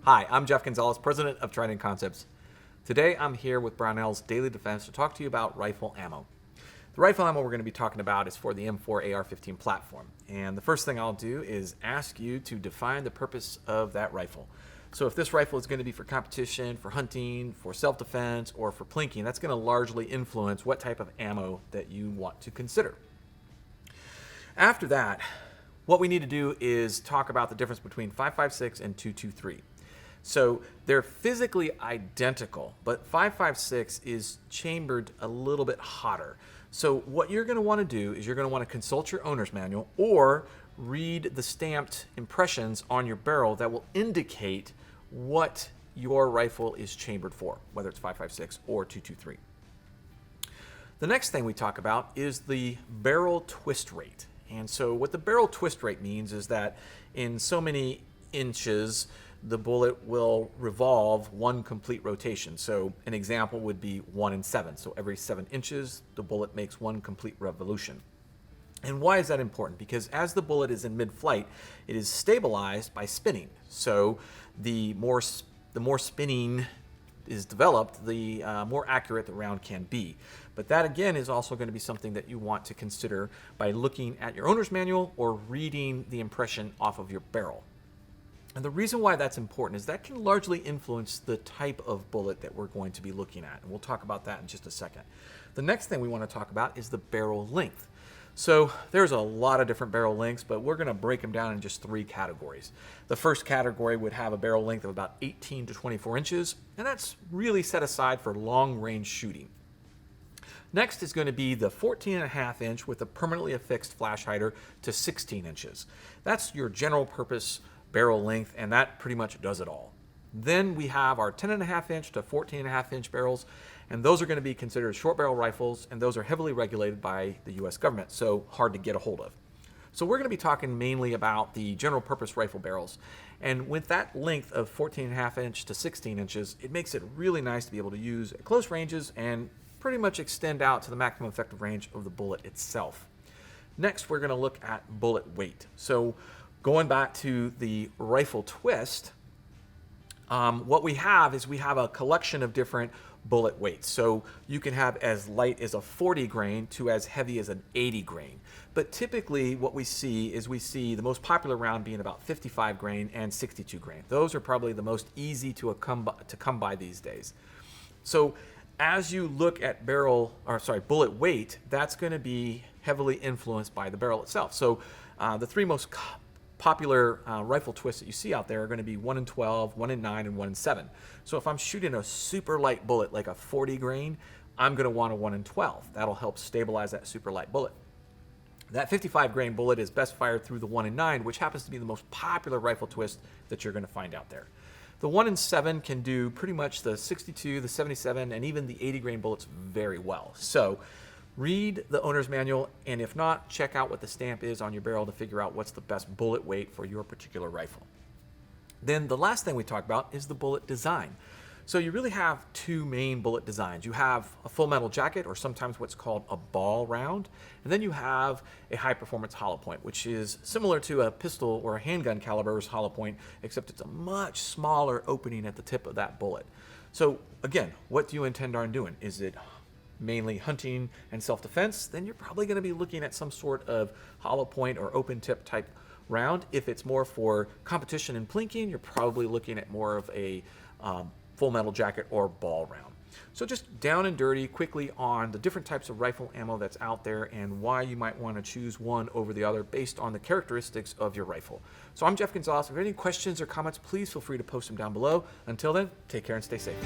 Hi, I'm Jeff Gonzalez, president of Trident Concepts. Today I'm here with Brownell's Daily Defense to talk to you about rifle ammo. The rifle ammo we're going to be talking about is for the M4 AR-15 platform. And the first thing I'll do is ask you to define the purpose of that rifle. So if this rifle is going to be for competition, for hunting, for self-defense, or for plinking, that's going to largely influence what type of ammo that you want to consider. After that, what we need to do is talk about the difference between 5.56 and 2.23. So they're physically identical, but 5.56 is chambered a little bit hotter. So what you're going to want to do is you're going to want to consult your owner's manual or read the stamped impressions on your barrel that will indicate what your rifle is chambered for, whether it's 5.56 or 2.23. The next thing we talk about is the barrel twist rate. And so what the barrel twist rate means is that in so many inches, the bullet will revolve one complete rotation. So an example would be 1 in 7. So every 7 inches, the bullet makes one complete revolution. And why is that important? Because as the bullet is in mid-flight, it is stabilized by spinning. So the more spinning is developed, the more accurate the round can be. But that again is also going to be something that you want to consider by looking at your owner's manual or reading the impression off of your barrel. And the reason why that's important is that can largely influence the type of bullet that we're going to be looking at. And we'll talk about that in just a second. The next thing we want to talk about is the barrel length. So there's a lot of different barrel lengths, but we're going to break them down in just 3 categories. The first category would have a barrel length of about 18 to 24 inches, and that's really set aside for long-range shooting. Next is going to be the 14.5 inch with a permanently affixed flash hider to 16 inches. That's your general purpose barrel length, and that pretty much does it all. Then we have our 10.5 inch to 14.5 inch barrels, and those are going to be considered short barrel rifles, and those are heavily regulated by the US government, so hard to get a hold of. So we're going to be talking mainly about the general purpose rifle barrels. And with that length of 14.5 inch to 16 inches, it makes it really nice to be able to use at close ranges and pretty much extend out to the maximum effective range of the bullet itself. Next, we're going to look at bullet weight. So going back to the rifle twist, what we have is we have a collection of different bullet weights. So you can have as light as a 40 grain to as heavy as an 80 grain. But typically what we see is the most popular round being about 55 grain and 62 grain. Those are probably the most easy to come by these days. So as you look at bullet weight, that's going to be heavily influenced by the barrel itself. So the 3 most popular rifle twists that you see out there are going to be 1 in 12, 1 in 9, and 1 in 7. So if I'm shooting a super light bullet like a 40 grain, I'm going to want a 1 in 12. That'll help stabilize that super light bullet. That 55 grain bullet is best fired through the 1 in 9, which happens to be the most popular rifle twist that you're going to find out there. The 1 in 7 can do pretty much the 62, the 77, and even the 80 grain bullets very well. So read the owner's manual, and if not, check out what the stamp is on your barrel to figure out what's the best bullet weight for your particular rifle. Then the last thing we talk about is the bullet design. So you really have 2 main bullet designs. You have a full metal jacket, or sometimes what's called a ball round, and then you have a high performance hollow point, which is similar to a pistol or a handgun caliber's hollow point, except it's a much smaller opening at the tip of that bullet. So again, what do you intend on doing? Is it mainly hunting and self-defense? Then you're probably going to be looking at some sort of hollow point or open tip type round. If it's more for competition and plinking, you're probably looking at more of a full metal jacket or ball round. So just down and dirty quickly on the different types of rifle ammo that's out there and why you might want to choose one over the other based on the characteristics of your rifle. So I'm Jeff Gonzalez. If you have any questions or comments, please feel free to post them down below. Until then, take care and stay safe.